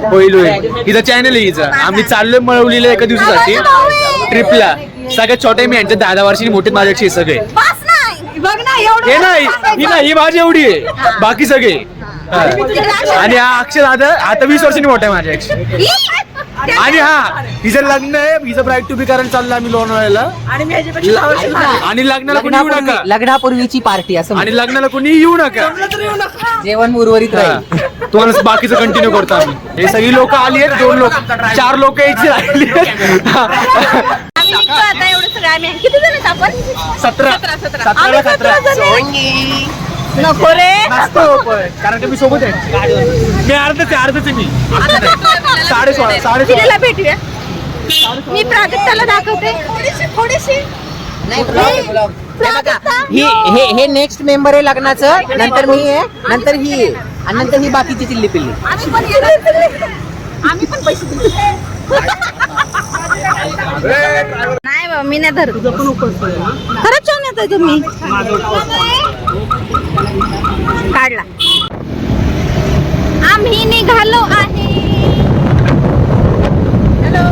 होईल होईल. हिचा चॅनल आहे हिचा. आम्ही चाललोय मळवलीला एका दिवसासाठी ट्रिपला. सगळ्यात छोटे मी यांच्या 10 वर्षांनी मोठे माझ्याशी सगळे. हे नाही ही माझी एवढी आहे, बाकी सगळे. आणि हा अक्षय दादा आता 20 वर्षांनी मोठा आहे माझ्यापेक्षा. आणि हा हिचं लग्न आहे, हिचं ब्राईड टू बी कारण चाललं आम्ही लोणावळ्याला. आणि लग्नाला कोणी येऊ नका, लग्नापूर्वीची पार्टी असं. आणि लग्नाला कोणी येऊ नका, जेवण उर्वरित राहील. तुम्हाला बाकीचं कंटिन्यू करतो आम्ही. हे सगळी लोक आली आहेत, 2 लोक 4 लोक यायची राहिली. 17 नको रे, कारण की मी सोबत आहे. मी अर्धच आहे मी. 16:30 भेटूया. मी प्राजक्ताला दाखवते थोडीशी. हे नेक्स्ट मेंबर आहे लग्नाचं. नंतर मी आहे, नंतर ही आहे, आणि नंतर ही बाकीची चिल्ली पिल्ली. आम्ही पण पैसे दिले नाही बाबा, मी नाही धरत. खरंच छान येतोय तुम्ही. काढला. आम्ही निघालो आहे. हॅलो,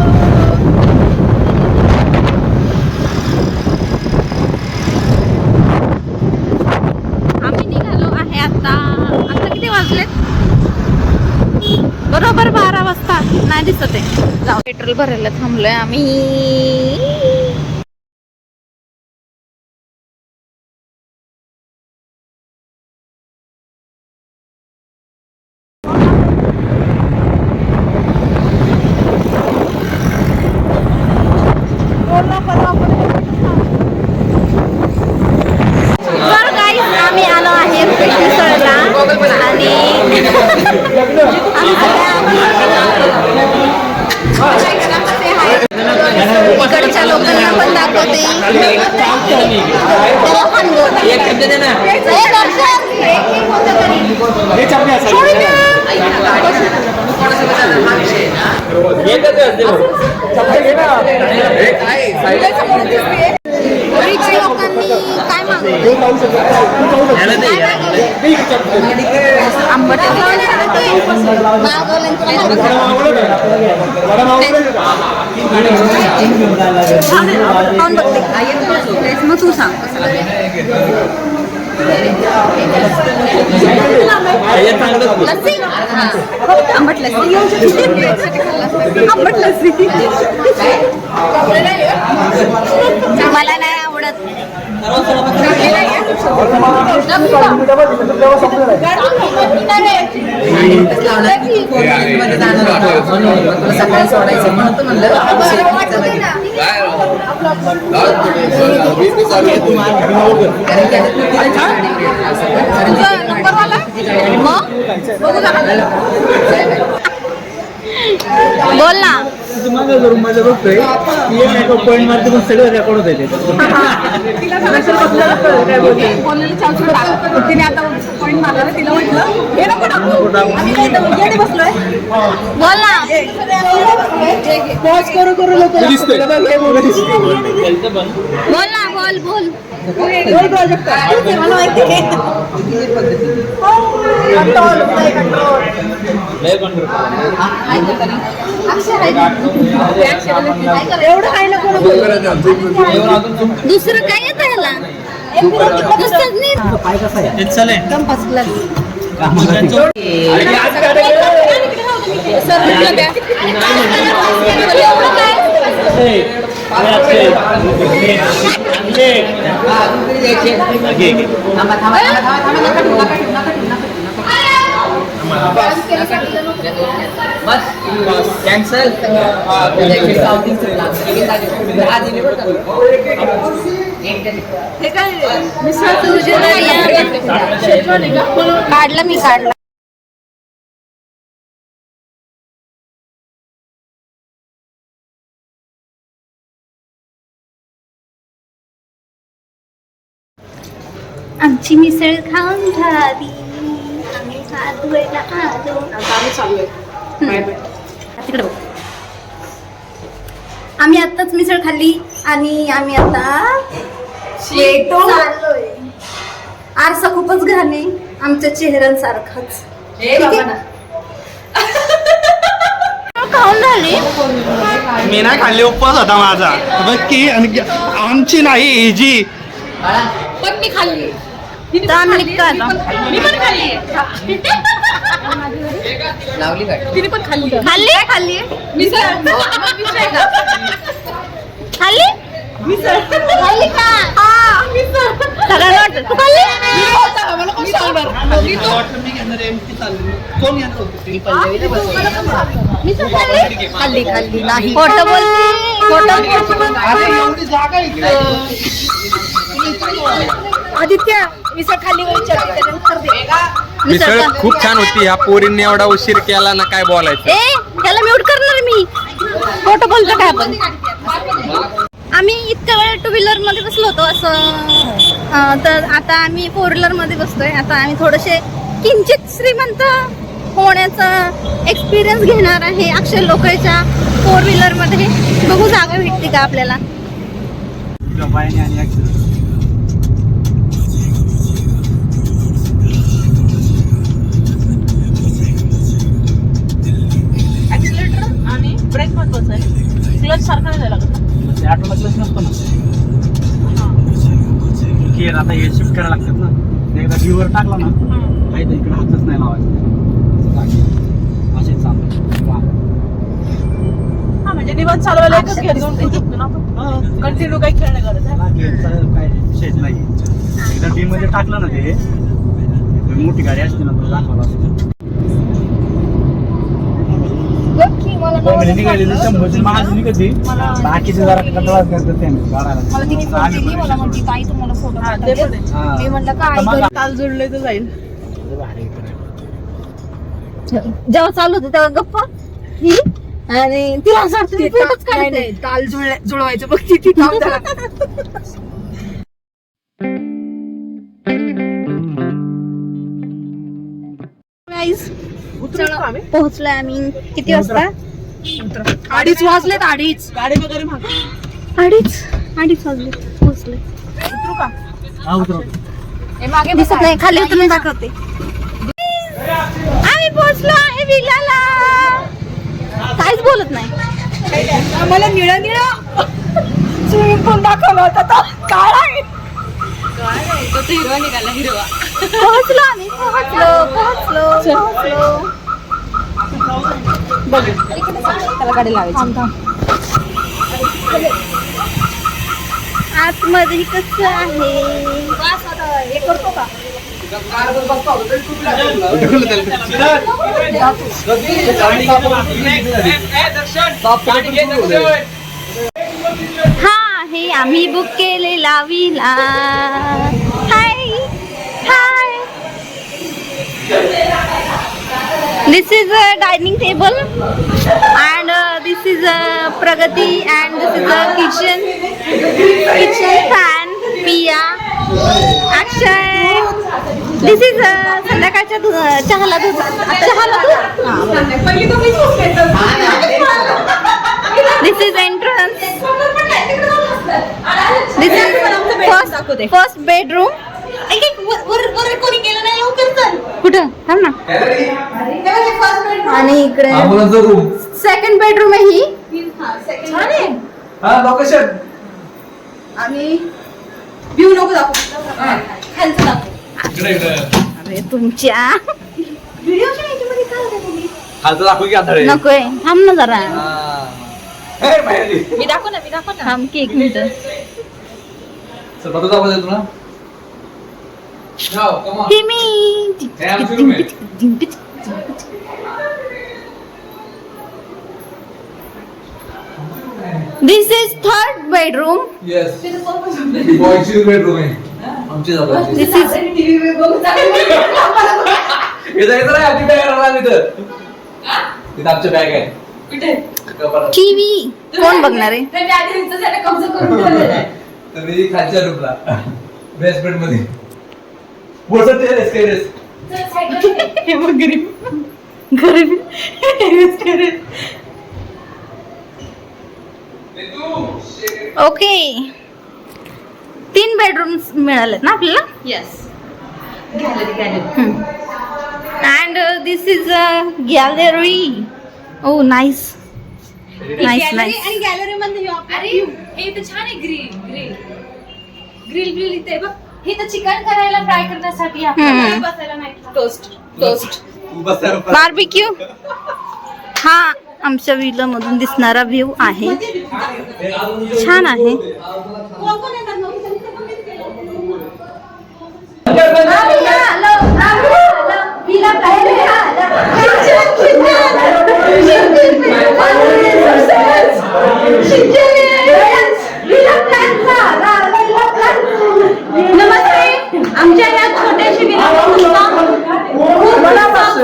आम्ही निघालो आहे. आता किती वाजलेत? बरोबर 12 वाजता. नाही दिसत आहे. जाऊ, पेट्रोल भरायला थांबलोय आम्ही. आम्ही आलो आहे पेशवेश्वरला. आणि इकडच्या लोकांना पण दाखवते. लोकांनी काय आंबट मग तू सांग. लस्सी, आंबट लस्सी, आंबट लस्सी मला नाही आवडत. सकाळी सोडायचं म्हणून म्हणलं. बोल ना. माझं बघतोय पॉईंट मारते पण सगळं रेकॉर्ड होत आहे. तिने आता पॉईंट मारला, तिला म्हटलं बसलोय. बोल ना. पॉज करू करू लोक बोल ना, बोल बोल. एवढं काय नको. दुसरं काय येत ह्याला? कॅन्सल. काढलं मी, काढलं. आमची मिसळ खाऊन झाली. आम्ही हात धुवायला आलो. तिकडे बघ. आम्ही आत्ताच मिसळ खाल्ली आणि आम्ही आता चाललोय. आरसा खूपच घाण आहे आमच्या चेहऱ्यांसारखाच. खाल्ली? मी नाही खाल्ली, उपवास होता माझा. बघ की, आणि आमची नाही ही जी पण मी खाल्ली. तर आम्ही निघतो आता. मी पण खाल्ली. लावली गाडी. तिने पण खाल्ली. खाल्ली? काय खाल्ली? मिसळ. खाल्ली? मिसळ. खाल्ली का? हा, मिसळ. सगळ्यांना वाटतं. तू खाल्ली? मिसळ खाल्ली? खाल्ली खाल्ली नाही. खोटं बोलते. आदित्य मिसळ खाल्ली मिसळ खूप छान होती. ह्या पोरींनी एवढा उशीर केला ना, काय बोलायचं. ए त्याला म्यूट करणार मी. खोटं बोलतो काय आपण. आम्ही इतक्या वेळ टू व्हीलर मध्ये बसलो होतो असं, तर आता आम्ही फोर व्हीलर मध्ये बसतोय. आता आम्ही थोडेसे किंचित श्रीमंत होण्याचा एक्सपिरियन्स घेणार आहे अक्षय लोकलच्या फोर व्हीलर मध्ये. बघू जागा भेटते का आपल्याला. आणि ब्रेक महत्वाचा आहे. क्लच सारखा नाही जायला लागत. ऑटोला क्लच नसतो ना. केअर आता हे शिफ्ट करायला लागतात ना. एकदा ड्यूवर टाकला ना, काही तर इकडे हातच नाही लावायचं. असेच चालतं. हा म्हणजे निवांत चालवायला एकच घेत घेऊन शकतो ना आपण. कंटिन्यू काही खेळणे गरज आहे. गेअरचा काही विषयच नाही. एकदा डी मध्ये टाकलं ना, ते मोठी गाडी असते ना, तो दाखवला असतो. निघाली महाग निघते. बाकीचे जरा कंटाळा करतात ताल जुळले तर जाईल. जेव्हा चालू होते तेव्हा गप्पा ही आणि तिला असं वाटतं मी फोटोच काढते. ताल जुळवायचं बघ किती काम झालं. Guys, चला, पोहोचलोय आम्ही. किती वाजता? 2:30 वाजलेत. 2:30 गाडी वगैरे माग. 2:30 वाजले. पोहोचलोय. उतरू का? हा, उतरव. दिसत नाही, खाली उतरून दाखवते. आम्ही पोहोचलो आहे विलाला. काहीच बोलत नाही. आम्हाला निळा निळा स्विमिंग पूल दाखवला होता तो काळा आहे. तो हिरवा निघाला. हिरवा पोहोचलो आम्ही. पोहोचलो. बघ त्याला गाडी लावायची. आतमध्ये कसं आहे? हे करतो का? हा हे आम्ही बुक केलेला villa. High high. This is a dining table and this is a Pragati and this is a kitchen fan. Pia, Akshay. This is a संध्याकाळच्या चहाला दूध. This is entrance. This is first bedroom. कुठं थांब ना. आणि इकडे second bedroom आहे ही. छान आहे. आणि व्ह्यू नको दाखव. खालचं दाखव. अरे तुमच्या व्हिडिओच्या ह्याच्यामध्ये काय होतं तुम्ही? खालचं दाखव की आता रे. नकोय, थांब ना जरा. मी दाखव ना. थांब की एक मिनिट. तुला हे मी this is third bedroom. Yes बॉयची बेडरूम आहे आमची. जागा दिस इज आमच्या बॅग आहे. टीव्ही. कोण बघणार आहे? तुम्ही खालच्या रूमला बेसमेंट मध्ये वरचं टेरेस टेरेस. हे बघ गरीब. ओके. 3 बेडरूम्स मिळालेत ना आपल्याला. Yes. And this is a gallery. O nice. Nice nice. आणि गॅलरी मध्ये अरे हे तर छान आहे ग्रिल ग्रिल ग्रिल ग्रिल इथे बघ. हे तर चिकन करायला फ्राय करण्यासाठी आपल्याला बसायला नाही. Toast toast barbecue. हा आमच्या विला मधून दिसणारा व्ह्यू आहे. छान आहे. नमस्ते. आमच्या या छोट्याशा विलामध्ये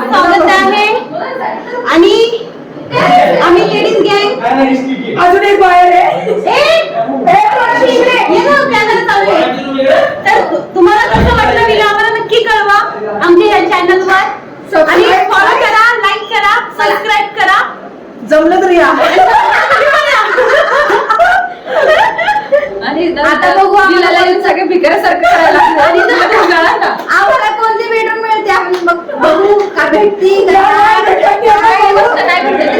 स्वागत आहे. आणि आम्ही लेडीज गँग अजून एक बाहेर आहे. तर तुम्हाला कसं वाटलं विला आम्हाला नक्की कळवा आमच्या या चॅनलवर. आणि फॉलो करा, लाईक करा, सबस्क्राईब करा. जमलं तर या. आणि आता बघू आम्हाला सगळे भिकाऱ्यासारखं करायला आम्हाला कोणती बेडरूम मिळते आपण बघू का भेटती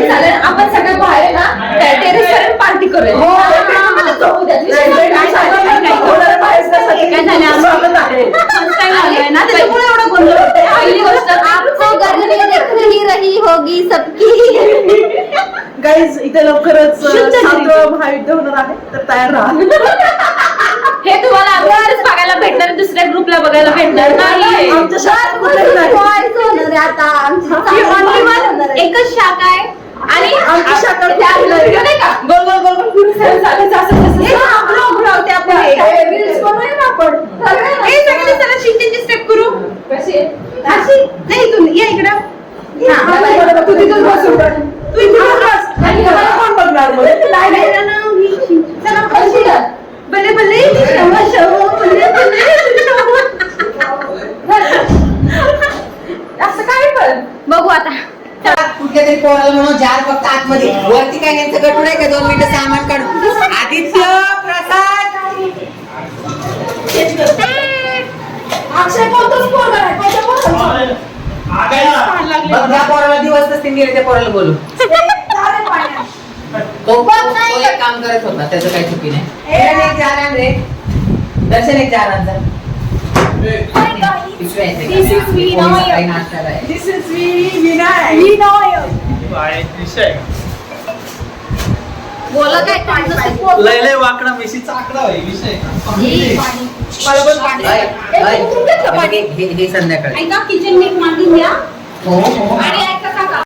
चालेल. आपण सगळं बाहेर ना टेरेसवर पार्टी करूया. रही होगी सबकी. गाईज इथे लवकरच महायुद्ध होणार आहे तर तयार राहा. हे तुम्हाला अगोदरच बघायला भेटणार, दुसऱ्या ग्रुपला बघायला भेटणार नाही. आमच्या शाळेत कुठेच नाही. एकच शाखा आहे आणि आमची शाखा नाही का गोल गोल गोल गोल चालायचं असं शिंदेची स्टेप करू. कशी नाही इथून या इकडं. तू तिथून बसून तू इथून बस. कोण बघणार बल्ले बल्ले असं काय पण बघू आता. कुठल्या तरी पोराला म्हणून जार फक्त आतमध्ये वरती काय यांचं गटूड आहे का 2 मिनिटं सामान काढून. आदित्य प्रसाद अक्षय कोणतंच पोरगा नाही. कोणत्या पोराला? त्या पोराला दिवस नसते गेले त्या पोराला बोलू. तो एक काम करत होता त्याचं काही चुकी नाही. एक जार आण रे. दर्शन एक जार आण जा. This is बोला काय लय लय वाकडा मेशीचा आकडा आहे विषय. हे संध्याकाळी ऐका किचन मीट मांडून द्या. हो हो आणि ऐका काका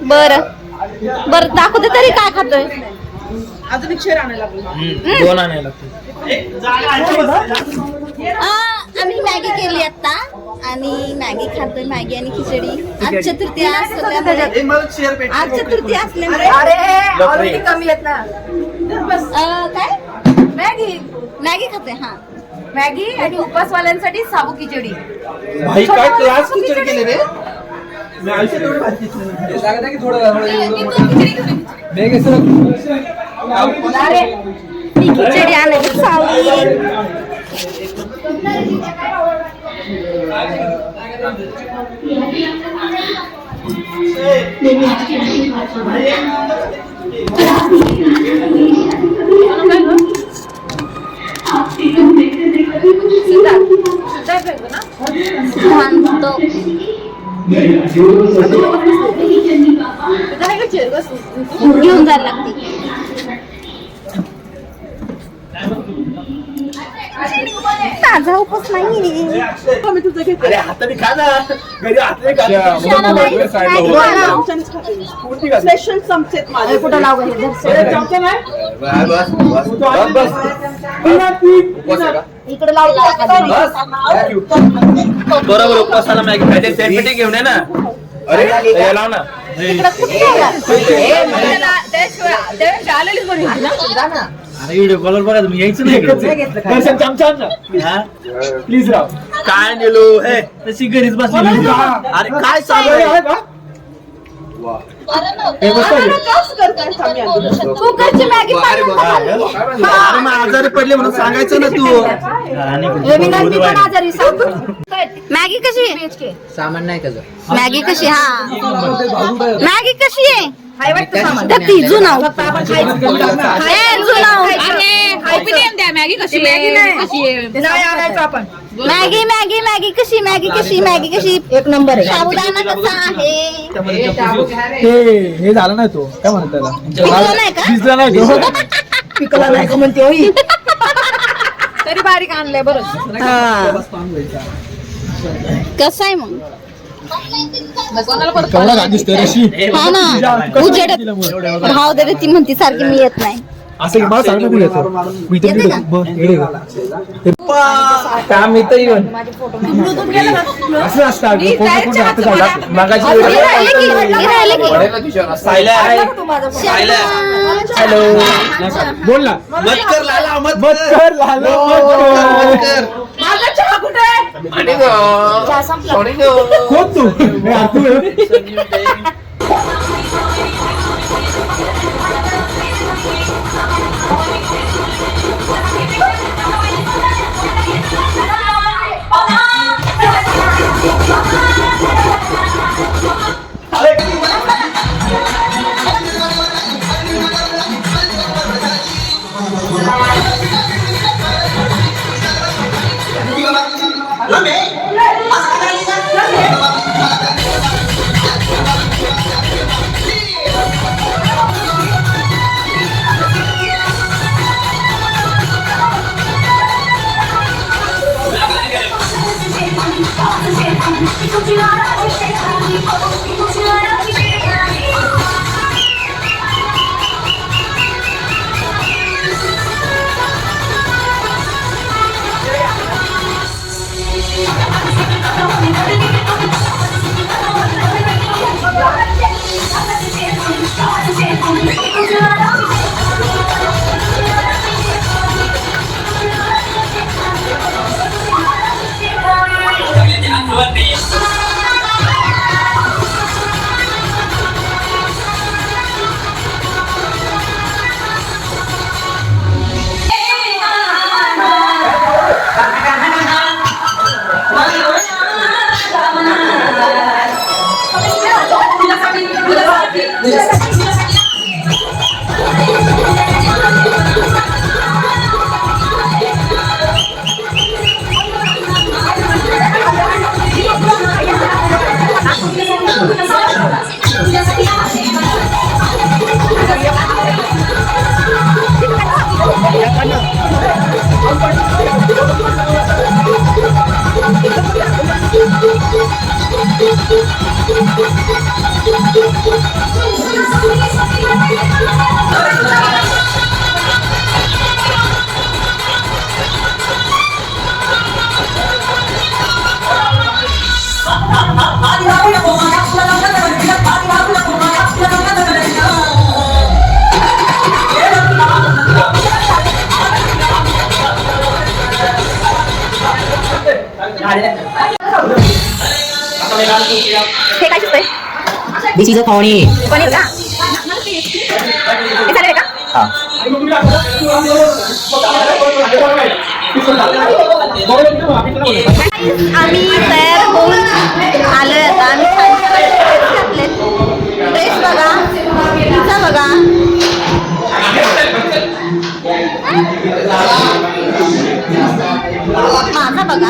बर बर दाखवते तरी काय खातोय. अजून एक शेर आणायला दोन आणायला आम्ही मॅगी केली आता आणि मॅगी खातोय. मॅगी आणि खिचडी. आज चतुर्थी असल्यामुळे आज चतुर्थी असल्यामुळे ऑलरेडी कमी आहेत ना. काय मॅगी मॅगी खातोय. हा मॅगी आणि उपवासवाल्यांसाठी साबू खिचडी. भाई काय क्लास खिचडी केली रे. खिचडी आणायची सावली. घेऊन जायला लागते. ताजा उपवास नाही. स्पेशल चमचे माझे. कुठं लाव इकडे लावतो. बरोबर उपवासाला मॅगी खायचे. सेट घेऊन ये ना. अरे लाव ना. अरे व्हिडिओ कॉलवर बघा तुम्ही यायचं नाही. प्लीज राव. काय नेलो हे तशी घरीच बसली. अरे काय चालू आहे. कुकरची मॅगी आजारी पडले म्हणून सांगायचं ना तू. मॅगी कशी आहे. सामान नाही त्याचं. मॅगी कशी. हा मॅगी कशी आहे. ती जुनाव मॅगी कशी. मॅगी मॅगी मॅगी कशी. मॅगी कशी. मॅगी कशी. एक नंबर आहे. साबुदाणा कसा आहे. हे झालं नाही तो काय म्हणत पिकला नाही का. शिजला नाही तो. पिकला नाही का म्हणते होई. तरी बारीक आणलंय बरं. कसं आहे मग. केवढा घाण दिसतोय रशी. हा ना उजेडत भाव देते ती म्हणती सारखी मी येत नाही. असं मला सांगतो मी येतो. मी तर काम येतं येऊन असं असतं. हॅलो बोल ना. मत कर लाला. माझा चहा कुठे. कोण तू. हे काय शिकतोय दिस इज अ पनीर. पनीर का हे चालेल का आम्ही तयार होऊन आलोय आता. आम्ही ड्रेस बघा, पिझ्झा बघा, माझा बघा.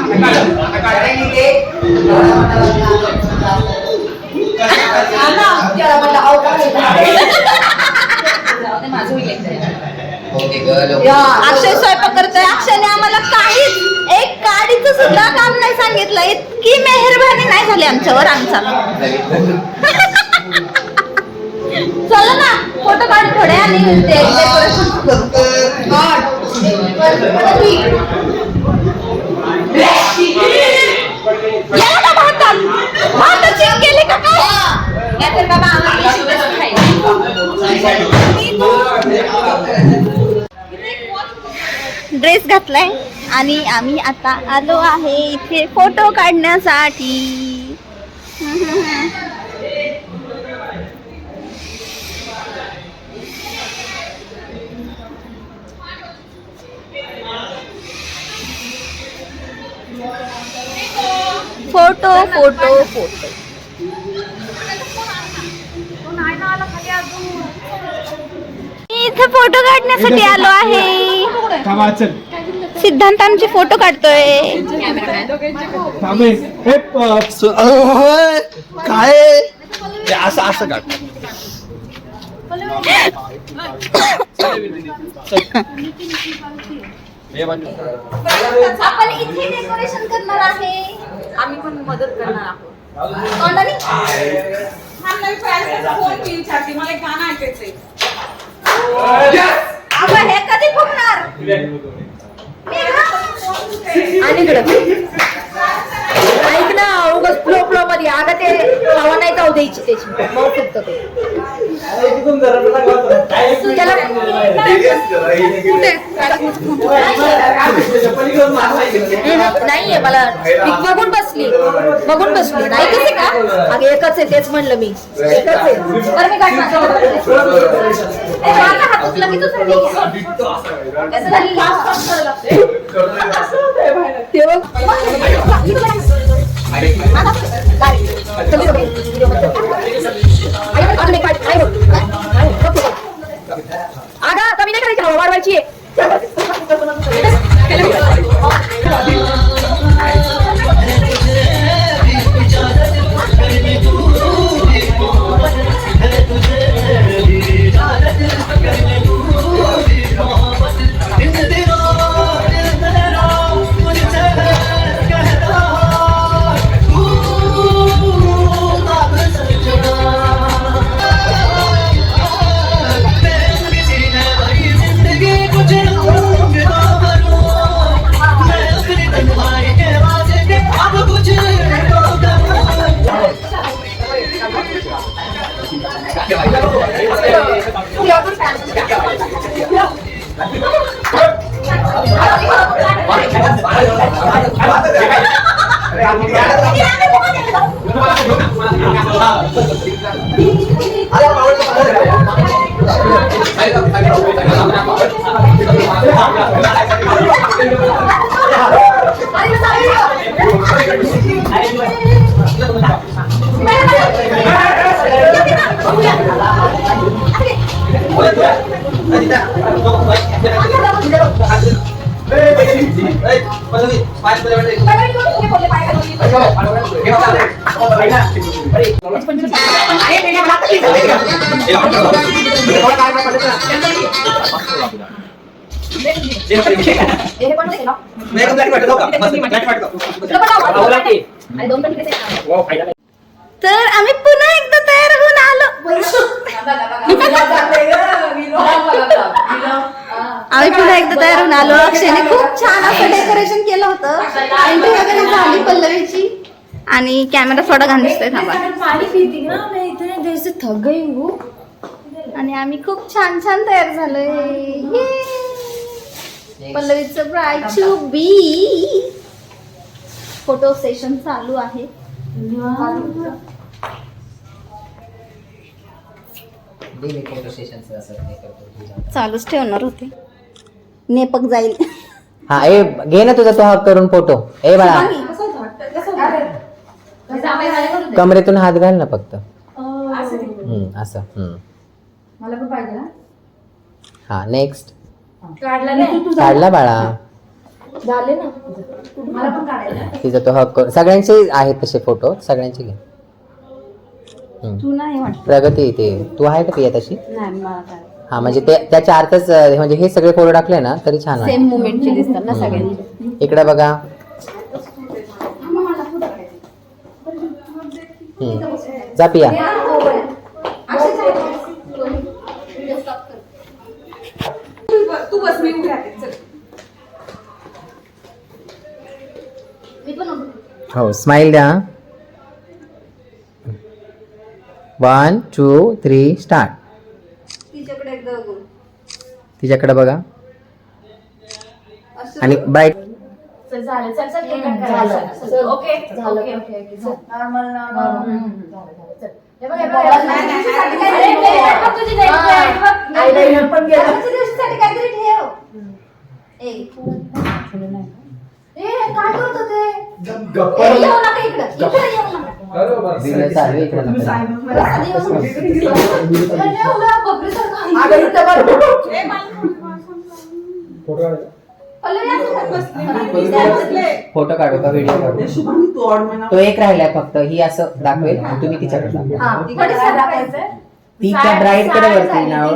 अक्षय स्वयंपाक करतोय. अक्षयने आम्हाला काहीच एक काडीचं सुद्धा काम नाही सांगितलं. इतकी मेहरबानी नाही झाली आमच्यावर आमचा. चला ना फोटो काढ थोडे आणि ते डेकोरेशन केले का काय बाबा ड्रेस घातलाय आणि आम्ही आता आलो आहे इथे फोटो काढण्यासाठी. फोटो फोटो फोटो इथे फोटो काढण्यासाठी आलो आहे. सिद्धांतांची फोटो काढतोय. काय असं असं काढ. आपण इथे डेकोरेशन करणार आहे. आम्ही पण मदत करणार आहोत. कोणाने? मला एक गाणं ऐकायचंय. आपण हे कधी फुकणार? आणि ऐक ना उगाच फ्लो फ्लो मध्ये अगं ते हवा नाही जाऊ द्यायची त्याची मग फुकतं ते. त्याला नाहीये मला बघून बसली नाही कसे का अगं एकच आहे तेच म्हणलं मी एकच आहे. बरं मी काढणार. आगा कमी नाही करायची हवा वाढवायची आहे. तर आम्ही पुन्हा एकदा तयार होऊन आलो. आम्ही पुन्हा एकदा तयार होऊन आलो. अक्षयने खूप छान असं डेकोरेशन केलं होतं. एंट्री वगैरे झाली पल्लवीची आणि कॅमेरा थोडा घाण दिसतोय थांबा. आणि आम्ही खूप छान छान तयार झालोय. पल्लवीचं bride to be. Photo session चालू आहे. चालूच ठेवणार होते. नेपक जाईल. हा ए घे ना तुझा तो हक करून फोटो. ए बाळा कमरेतून हात घाल ना फक्त. असं मला पण पाहिजे ना. हा नेक्स्ट काढला काढला बाळा. झाले ना. मला पण काढायला. तिचा तो हक करून सगळ्यांचे आहेत तसे फोटो सगळ्यांचे घे. तू नाही वाटत. प्रगती ते तू आहे का ती तशी. नाही मला काय हा म्हणजे ते त्याच्या अर्थच म्हणजे हे सगळे फोटो टाकले ना तरी छान वाटतं. सेम मुमेंटचे दिसतात ना सगळ्यांचे. इकडे बघा. जा पिया. तू बस मी उभी राहते. चल. हो स्माइल द्या. 1 2 3 स्टार्ट. तिच्याकडे एकदा बघू. तिच्याकडे बघा आणि ब्राईट. चल झालं. चल चल केक कट करायचं. ओके झालं. Okay okay okay. Normal normal. झालं चल. हे बघ हे बघ. तुझी आईलाइनर पण गेला. आजच्या दिवशीसाठी काहीतरी ठेव. काय करत होते. येऊ नका इकडं. इकडे येऊ नका. फोटो काढू का व्हिडिओ काढू. तो एक राहिलाय फक्त ही असं दाखवेल आणि तुम्ही तिच्याकडे तिच्या ब्राईट कडे वरती नाव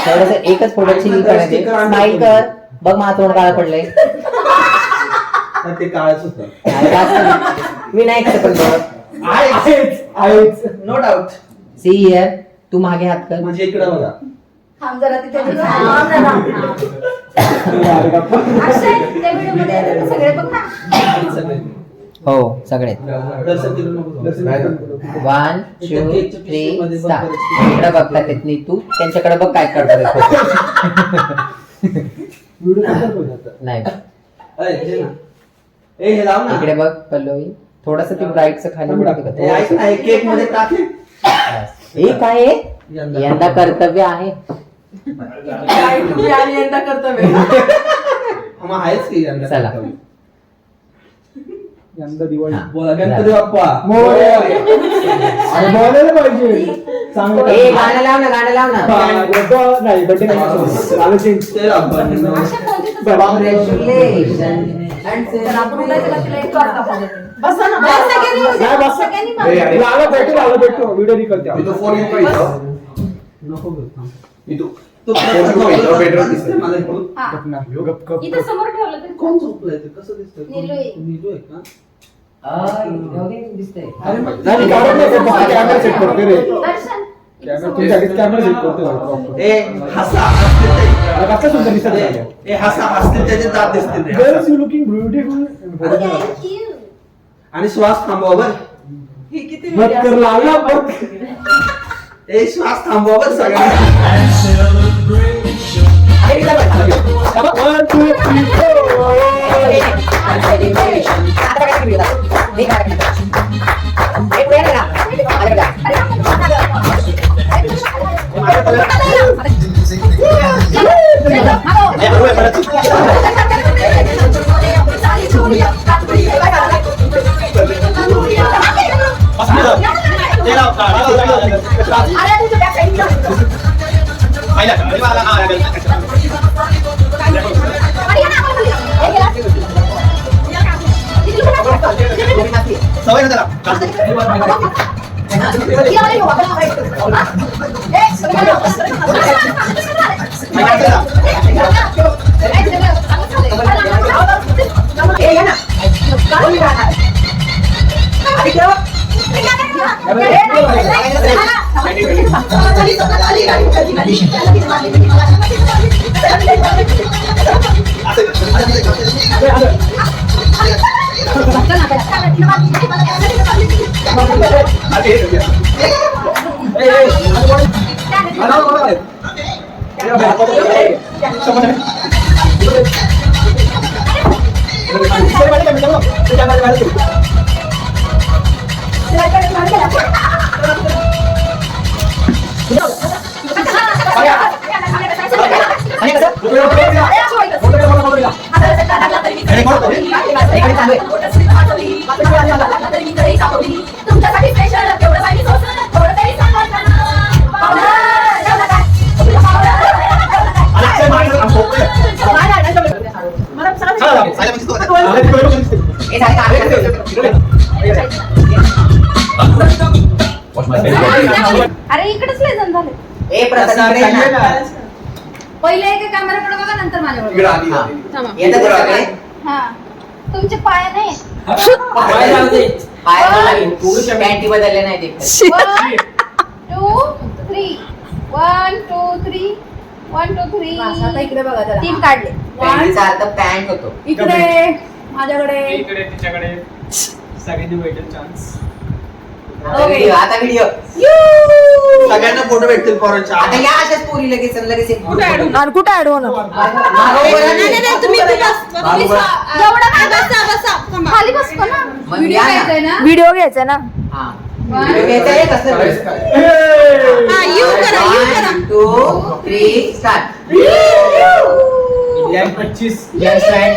थोडस एकच फोटोची करायची. स्माइल कर. बघ माझं तोंड काळं पडलंय. ते काळच होतं. मी नाही करत पण नो डाऊट. See here. तू मागे हात कर. म्हणजे इकडे बघा. थांब जरा तिथे. अक्षय त्या व्हिडिओ मध्ये येतात ना सगळे बघ ना. हो सगळे. दर्शन तिकडे नको. 1 2 3 स्टार्ट. इकडे बघतात ते तू त्यांच्याकडे बघ काय करतात. नाही हे लाव ना. इकडे बघ पल्लवी. थोडस ती ब्राईटचं खाली ऐक ना केक मध्ये टाक. हे काय आहे? यंदा कर्तव्य आहे. यंदा कर्तव्य. मग आहेच की यंदा. चला यंदा दिवाळी. हा. बोला गणपती बाप्पा. बोलायला पाहिजे चांगलं. ए गाणं लाव ना. गाणं लाव ना. नाही बर्थडे ते लाव. Congratulations. बसा ना. आला भेटू व्हिडिओ रिकॉर्ड. मी तो फोन घेऊन पाहिजे. नको घेऊ. मी तो बेडरूम दिसतोय मला इकडून. इथे समोर ठेवलं तरी कोण झोपलंय ते कसं दिसतंय. नीलू आहे. नीलू आहे का. दिसतंय. कॅमेरा सेट करते रे. दर्शन कॅमेरा सेट करते. ए हसा हसते ते. कसं सुंदर दिसत आहे. ए हसा हसते त्याचे दात दिसतील रे. Girls, you looking beautiful. Thank you. आणि श्वास थांबवा बर. मत कर लावला मत. ए श्वास थांबवा बर सगळ्यांना. 1 2 सवय ना त्याला. Hey, तुमच्यासाठी स्पेशल तेवढं काही थोडं तरी अरे इकडेच लय जण झाले. ए प्रसाद इकडे ये ना. पहिले एका कॅमेराकडे बघा नंतर माझ्याकडे इकडे आधी हा. येतं ते सगळे? हा तुमचे पाय नाही पाय नाही. तू पॅन्टी बदलले नाही ते. 1 2 3 1 2 3 1 2 3 आता इकडे बघा जरा 3 काढले. पॅन्टीचा अर्थ पॅन्ट होतो. इकडे माझ्याकडे इकडे तिच्याकडे सगळ्यांनी भेटेल चान्स. व्हिडिओ आता व्हिडिओ सगळ्यांना फोटो भेटतील पोरांच्या. आता या अशाच पोरी लगेच लगेच एक कुठे ऍड आणि कुठे ऍड होणार तुम्ही खाली बसतो ना. मग या ना. व्हिडिओ घ्यायचा ना. हा. व्हिडिओ घ्यायचा आहे कसं? One, 2, 3, start. गँग 25 गँग स्लॅग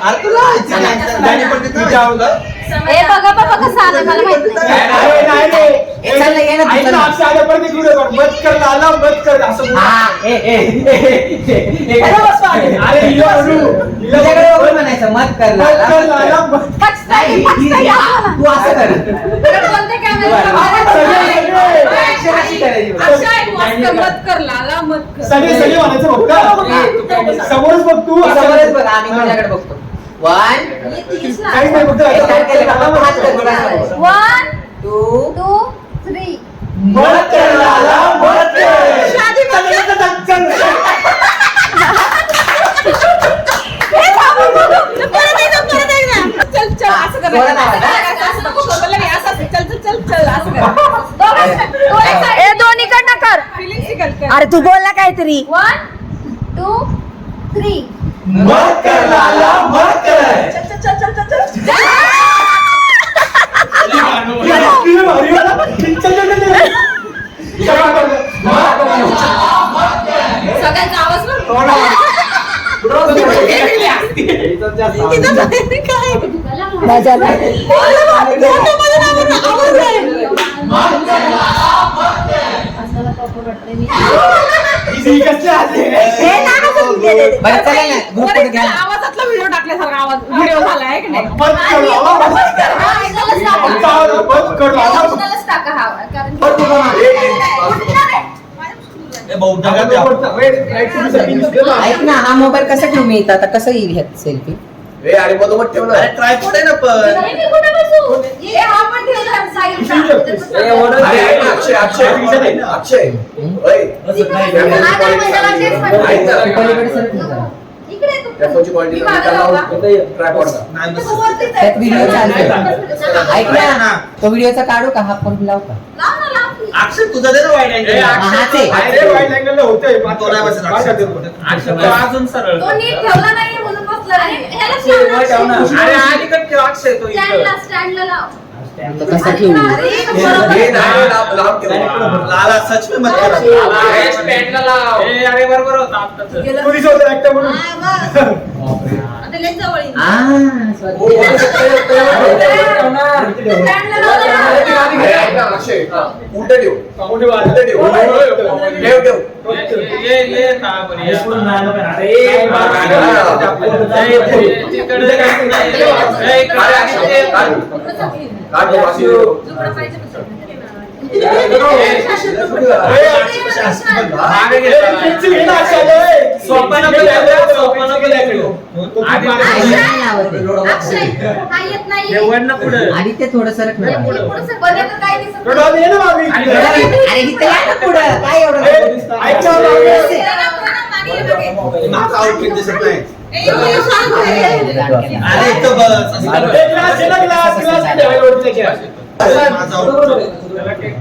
अरे तुला गाणी पण देत नाही. ए बघा बघा कसं आलं मला माहित नाही. हे चाललं, ये ना तू चाललं. मत कर लाला मत कर असं हा. तुझ्याकडे बघून म्हणायचं मत कर लाला. नाही, तू असं कर. कोणत्या Action अशी करायची. मत कर लाला मत कर. सगळे सगळे म्हणायचं बघ समोरच बघ तू समोरच बघ, आम्ही तुझ्याकडे बघतो. 1, काही नाही बघतो start केलं का? हात कर थोडासा. 1 2, 2 3 मत कर लाला मत कर चल चल असं कर. थोडं नाही होत, असं नको करू. लगे असं चल चल चल चल असं कर. ए दोन्हीकडनं कर. फिलिंग कर. अरे तू बोल ना काहीतरी. 1 2 3 मत कर लाला मत कर चल चल चल चल चल. सगळ्यांचा आवाज बरं चालेल ना, group मध्ये घ्या ना. आवाजातला व्हिडिओ टाकल्यासारखा आवाज व्हिडिओ झालाय की नाही. पर्सनलच टाका हा कारण ऐक ना, हा मोबाईल कसा घेऊ मी इथं आता? कसं येईल ह्यात सेल्फी? आणि मधोमध ठेवलं. अरे ट्रायपॉड आहे ना पण. मी कुठे बसू? हे हा पण ठेवला साईडला. अक्षय अक्षय अक्षय ओय. ऐक ना. पलीकडे सरक ना जरा. इकडे तू. त्याची क्वालिटी ट्रायपॉडचा त्यात व्हिडिओ चालतो. ऐक ना, तो व्हिडिओचा काढू का? हा पण लावू का? लाव ना लाव की. अक्षय तुझा दे ना वाईड अँगल. हाच आहे. तो नाही बसत अक्षय. अजून सरळ. तो नीट ठेवला नाही म्हणून बसला नाही. ह्याला स्टँडला स्टँडला लाव. तो कसा ठेवू? हे नाही लांब ठेव. लाला सच में मत कर. अरे बरोबर होता आत्ताच. आता लय जवळ येईल. स्टँडला लाव. अक्षय उलट ठेव. उलट ठेव. ठेव. ये का बरी. झुकडं पाहिजे अक्षय हा येत नाही. आणि ते थोडं सरक ना. पुढचं बघा तर काय दिसत नाही. अरे इथं या ना पुढं. काय एवढं? माझा आउटफिट दिसत नाही. ए, एवढं शांत आहे. अरे इथं बस. माझा आउटफिट.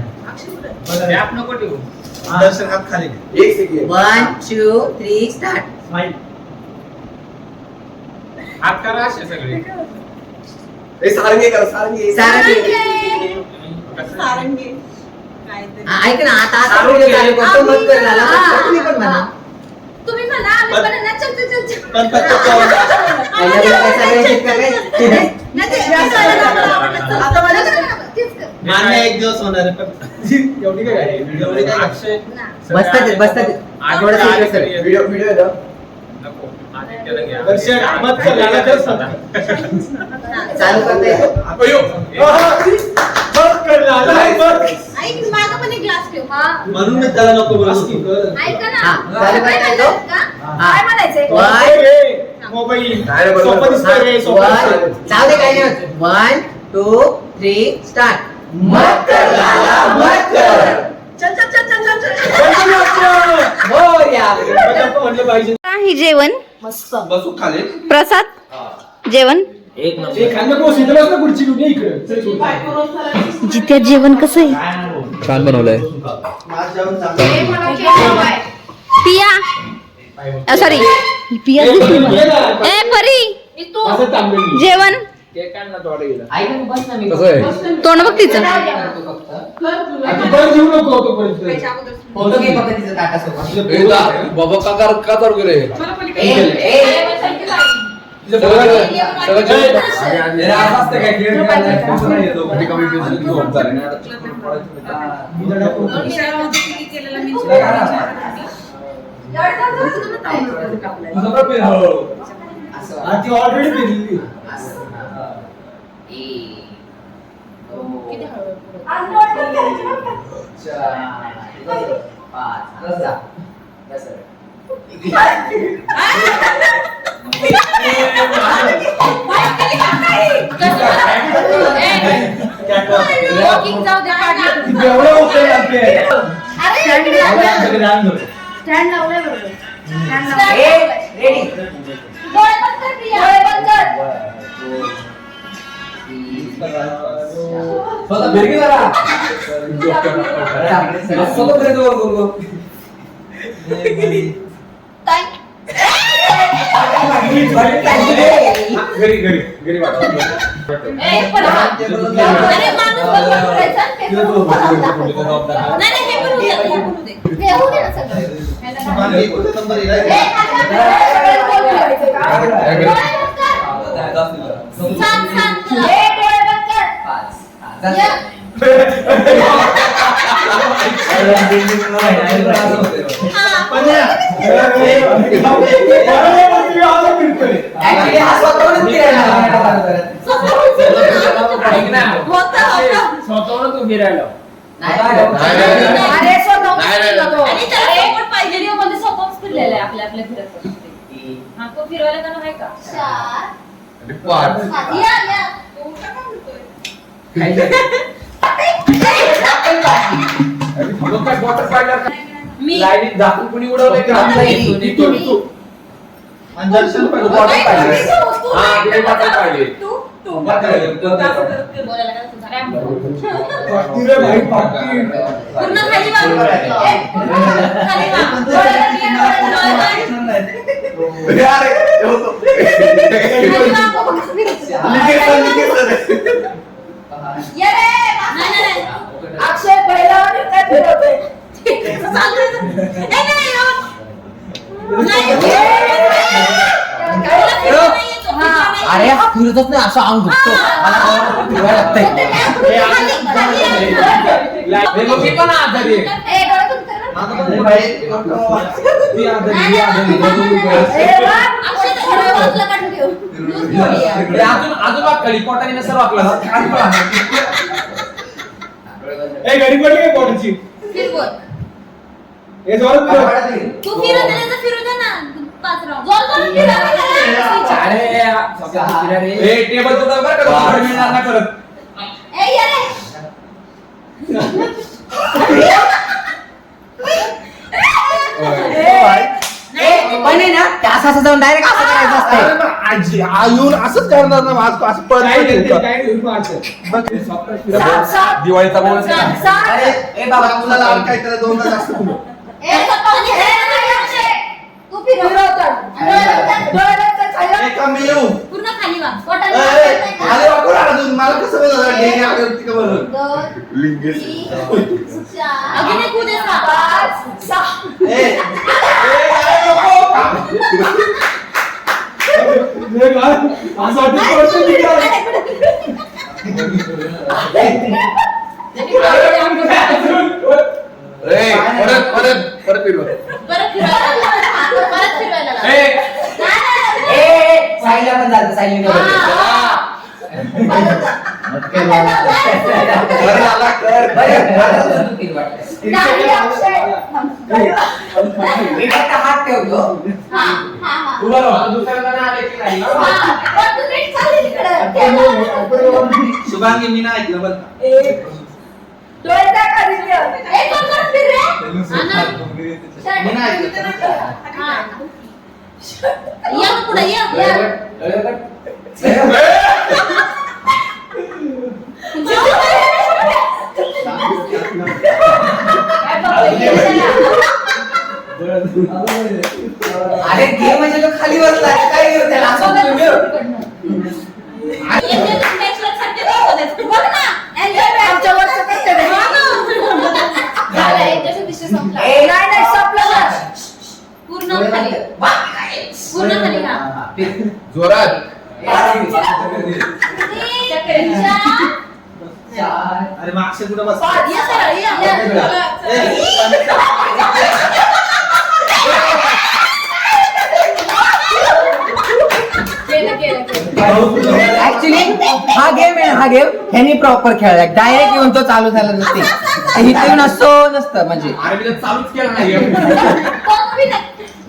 नको ठेवू. दर्शन हात खाली. एक सेकंड. 1 2 3 स्टार्ट. हात करा असे सगळे ए सारंगी कर सारंगी सारंगी ऐक ना आता व्हिडिओ चालू करतो मग कर झाला तुम्ही पण म्हणा तुम्ही म्हणा आम्ही पण ना चल चल चल मान्य एक दिवस होणार आहे एवढी काय एवढी काय अक्षय बसतात आठवड्यात व्हिडिओ व्हिडिओ दर्शन मत कर लाला कर चालू करता येतो मत कर लाला मत ऐक मागं पण एक ग्लास ठेव हा म्हणून मी त्याला नको बोलू ऐका ना हा, चालू करता येतो? काय म्हणायचंय मोबाईल काय रे बरोबर? सोपं दिसतंय रे, सोपं दिसतंय. जाऊ दे काही नाही 1 2 3 स्टार्ट मत कर लाला मत कर चल चल चल चल चल बोल्या म्हटलं पाहिजे ही जेवण बसू खाली प्रसाद जेवण जे खाल्लं कोण इथं बस ना खुर्ची घेऊन ये इकडे चल, चल. जिथे जेवण कसं आहे छान बनवलंय पिया सॉरी पिया दिसली मला. ए परी असं थांबलो मी. जेवण ऐक ना बस ना मी कसं आहे? तोंड बघ तिचं आता परत येऊ नको तोपर्यंत. फोटो घे फक्त तिचं ताटासोबत बाबा का चालू करे ती ऑलरेडी दिली एवढं होतंय आपले. स्टँड लावलाय बरोबर रेडी डोळे बंद कर प्रिया डोळे बंद कर ताई घरी घरी घरी वाटत अरे माणूस बरोबर बोलायचा, ते पण उभं राहून दाखव. नाही नाही, हे पण उद्या, हे पण उद्या. ते होऊ दे ना सगळं. डोळे बंद कर. सांग, सांग तुला. डोळे बंद कर. या. हा. स्वतःहून तू फिरायला अरे आणि त्याला support पाहिजे. व्हिडिओमध्ये स्वतःच फिरलेला आहे आपल्या आपल्या फिरत हा तो फिरवायला का नाही का 4 5 या या मी लाईनीत झाकून कुणी उडवलंय का? इथून इथून आणि दर्शन पण बॉटल पाहिजे. हा, तिथे बॉटल पाहिजे. बोलायला काय तुझा काय पाटी रे भाई, पाटी. पूर्ण खाली वाक. खाली वाक. ये रे. नाही नाही नाही. अक्षय पहिला काय फिरवतोय? चालू नाही नाही अरे हा फिरतच नाही असं अंग घुसतो मला फिरवायला लागतंय पण आजारी आहे. ती आजारी, ती आजारी. अजून वाकली पोटाने नसेल वाकला ए, घरी पडली काय पोटाची? हे जोरात फिरव. तू फिरत नाही तर फिरू दे ना 5 राऊंड जोर जोर फिरा टेबल तुझा बरं का मिळणार ना परत ए ये रे पण आहे ना त्या असं जाऊन डायरेक्ट असं करायचं असतंय येऊन असंच करणार ना आज असं काय नाही, परत काय नाही, मारचं. दिवाळीचा बोनस अरे ए बाबा तुला लावून काय त्याला दोनदा जास्त बोलू. ए सकाळी हे नाही अक्षय तू फिरव डोळे बंद कर. एक का मी येऊ पूर्ण खाली वा खाली वाकून आला तू मला कसं बोलत डेली आली होती का म्हणून 2 3 4 अजून एक उद्या 5 6 ए काय नको असं वाटतं परत फिरवा परत फिरवायला लावा. साईला पण जातं साईला हात ठेवतो हा हा हा शुभांगी मी नाही ऐकलं बरं मी नाही ऐकलं या पुढे या अरे घे म्हणजे तो खाली बसला काय घेऊ त्याला असं पूर्ण खाली पूर्ण खाली हा जोरात अरे मागचे कुठं बस या सरळ ऍक्च्युली हा गेम आहे हा गेम ह्यांनी प्रॉपर खेळलाय डायरेक्ट येऊन तो चालू झाला नसते इथे येऊन असतो नसतं म्हणजे अरे मी तर चालूच केलं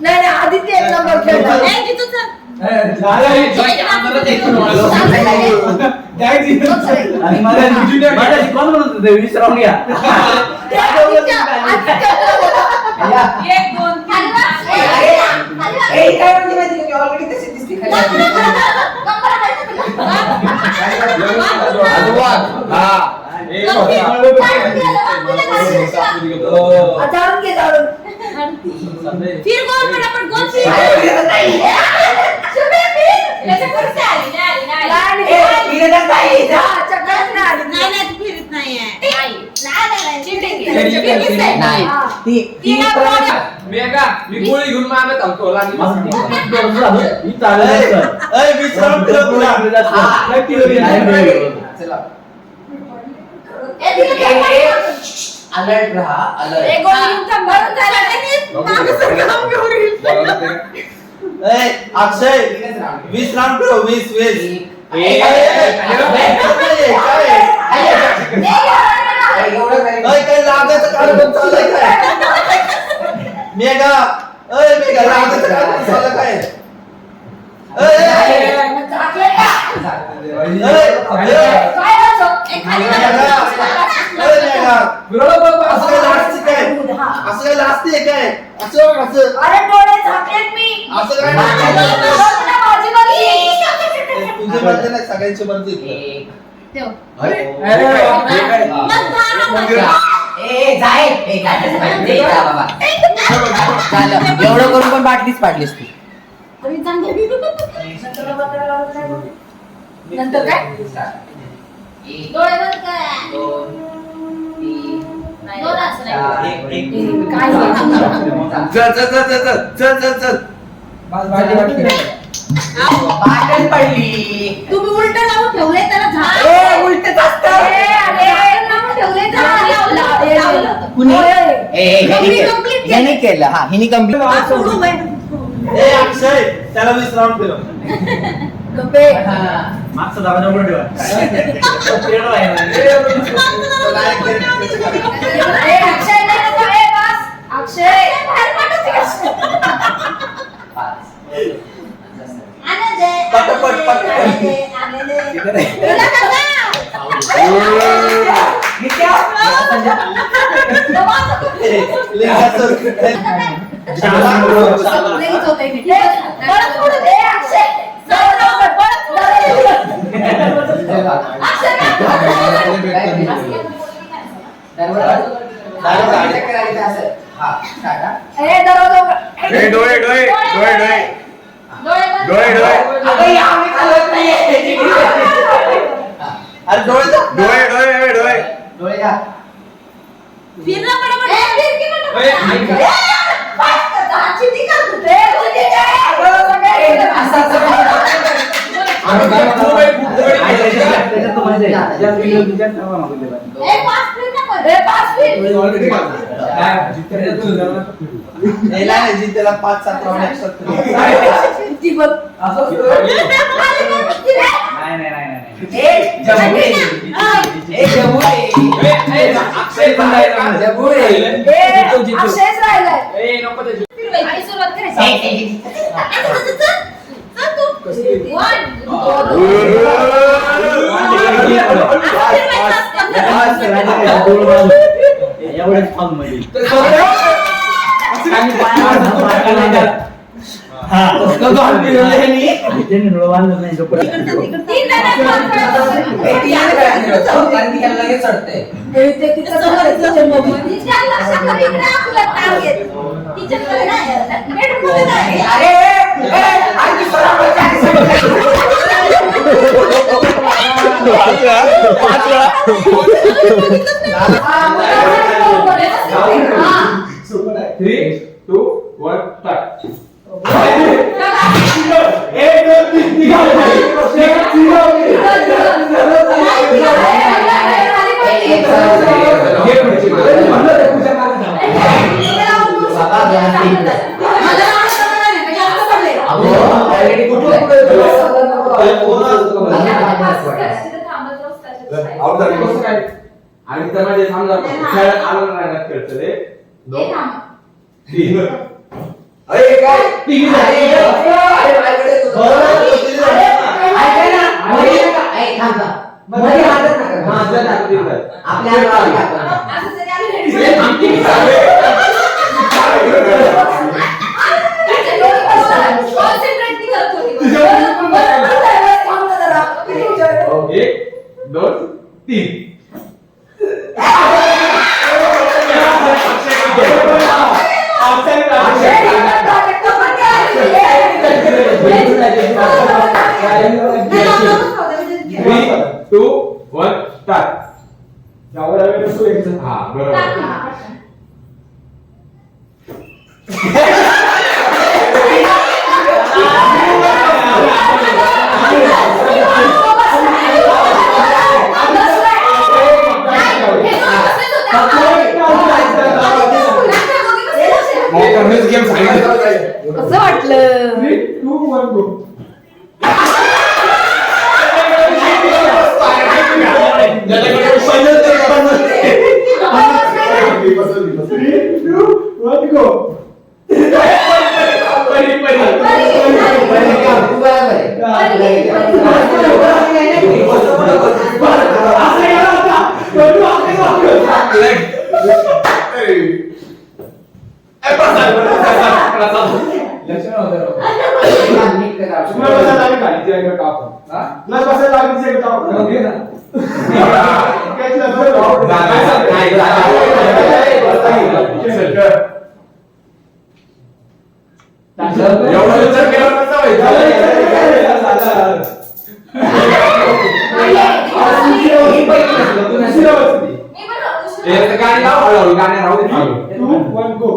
नाही नाही आदित्य एक नंबर खेळला आणि मला कोण म्हणत होते विसरावून घ्या काय म्हणजे माहिती का ऑलरेडी तशी दिसते फिर गोल फटाफट गोल फिर नाही नाही ती फिरत नाहीये मी गोळी घेऊन मागत आलतो विश्राम ठेव तुला अलर्ट रहा अलर्ट अक्षय 20 राउंड ठेव 20 काय लागायचं कार्यक्रम चाललाय काय मेघा मेघा लागायचं कार्यक्रम चाललाय काय असं लाजते काय अरे डोळे झाकलेत मी असं काय तुझे मर्जी नाही सगळ्यांची मर्जी एवढं करून पण बाटलीच पाडलीस तू नंतर काय डोळे बंद कर दोन असं नाही चल बाटल पडली तुम्ही उलट लावून ठेवले त्याला झाड उलटच लावून ठेवले झाड कुणी complete ह्याने केलं हा हिने कम्प्लीट ए अक्षय त्याला 20 राउंड ठेव मागचा दरवाजा उघडा ठेवा डोळे बंद डोळे डोळे अरे डोळे जा. डोळे डोळे डोळे डोळे जा. त्याच्यात तर मजा आहे. ज्या video तुझ्यात ठेवा ना बोलले बाई. याला नाही जिंकला 5-7 राऊंड एक्स्ट्रा. एवढ्याच फॉर्म मध्ये आणि त्यामध्ये समजा खेळ आलं नाही खेळतले अरे काय एक दोन तीन टू वन स्टार्ट हा बरोबर गेम सांगितलं कसं वाटलं? 3, 2, 1 गो. गाणे राहू दे 2, 1 गो.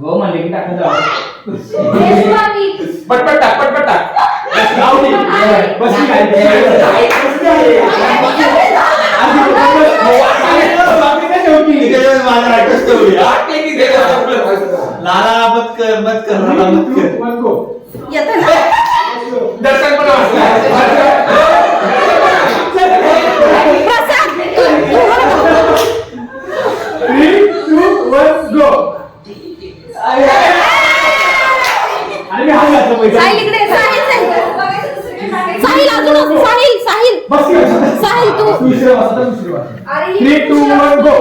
गो म्हणले की टाकून जाऊ. पटपट टाक पटपट टाक बस लाला मत कर मत कर मत कर. दर्शन पण साहिल अजून साहिल साहिल साहिल तू 3, 2, 1 गो.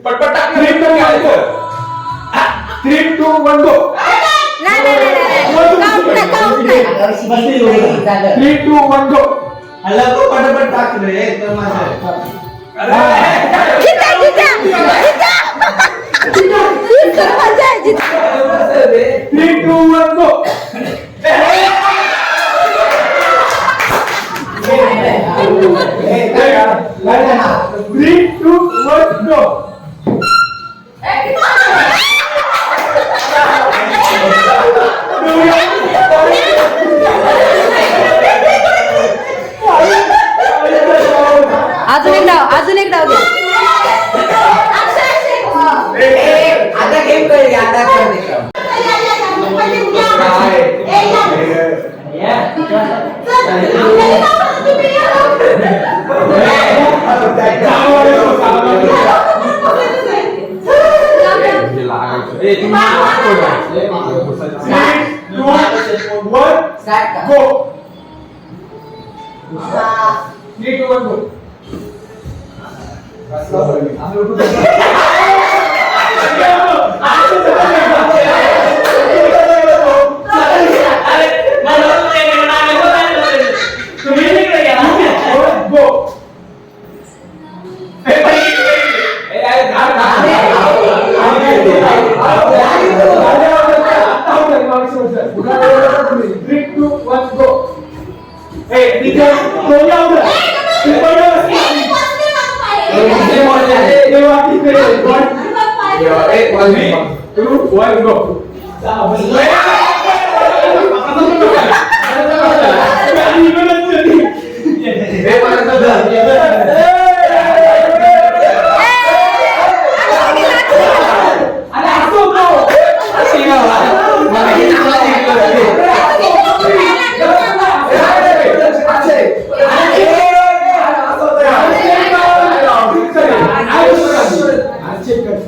पटपट टाक 3, 2, 1 गो. 3, 2, 1 गो. नाही count नाही. झालं. 3, 2, 1, go. हल्ला तो पटापट टाक रे तर माझं जित्या, जित्या, जित्या. हीच तर मजा आहे, जित्या. 3, 2, 1, go. Three, 2, 1, go. अजून एक डाव द्या. आता गेम कळली आता कळली.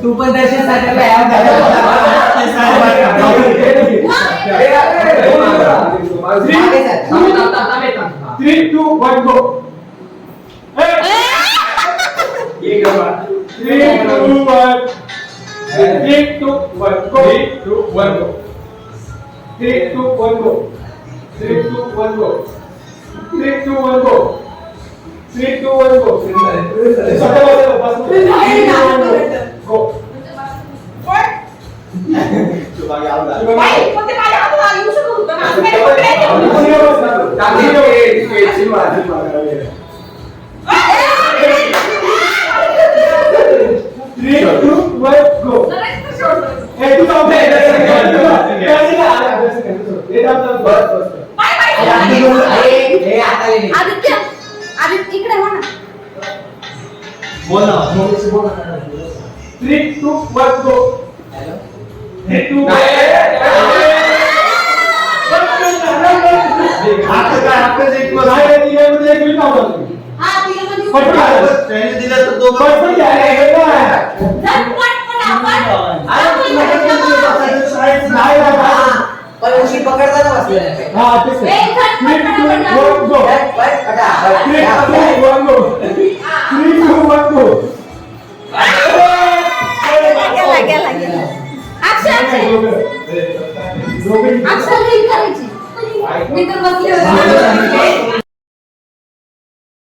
तू पण दर्शनासाठी Three, 2, 1, go. 3, 2, 1. 3, 2, 1, go. 3, 2, 1, go. 3, 2, 1, go. 3, 2, 1, go. 3, 2, 1, go. 3, 2, 1, go. Go. Aditya, Aditya इकडे हो ना. बोल ना. 3, 2, 1, go. 3, 2, 1. आता काय आपल्याच एक वर आहे तिघांमध्ये एक मिनिट आवडत. हा, तिघांमध्ये त्याने दिलं तर तो पण घ्यायला जर पटपट आपण पण उशी पकडताना बसले नाही. हा तेच आहे. 3, 2, 1, go. 3, 2, 1, go. 3, 2, 1, go. गेला गेला गेला. अक्षय अक्षय दोघे अक्षय रील करायची. मी तर बसले होते.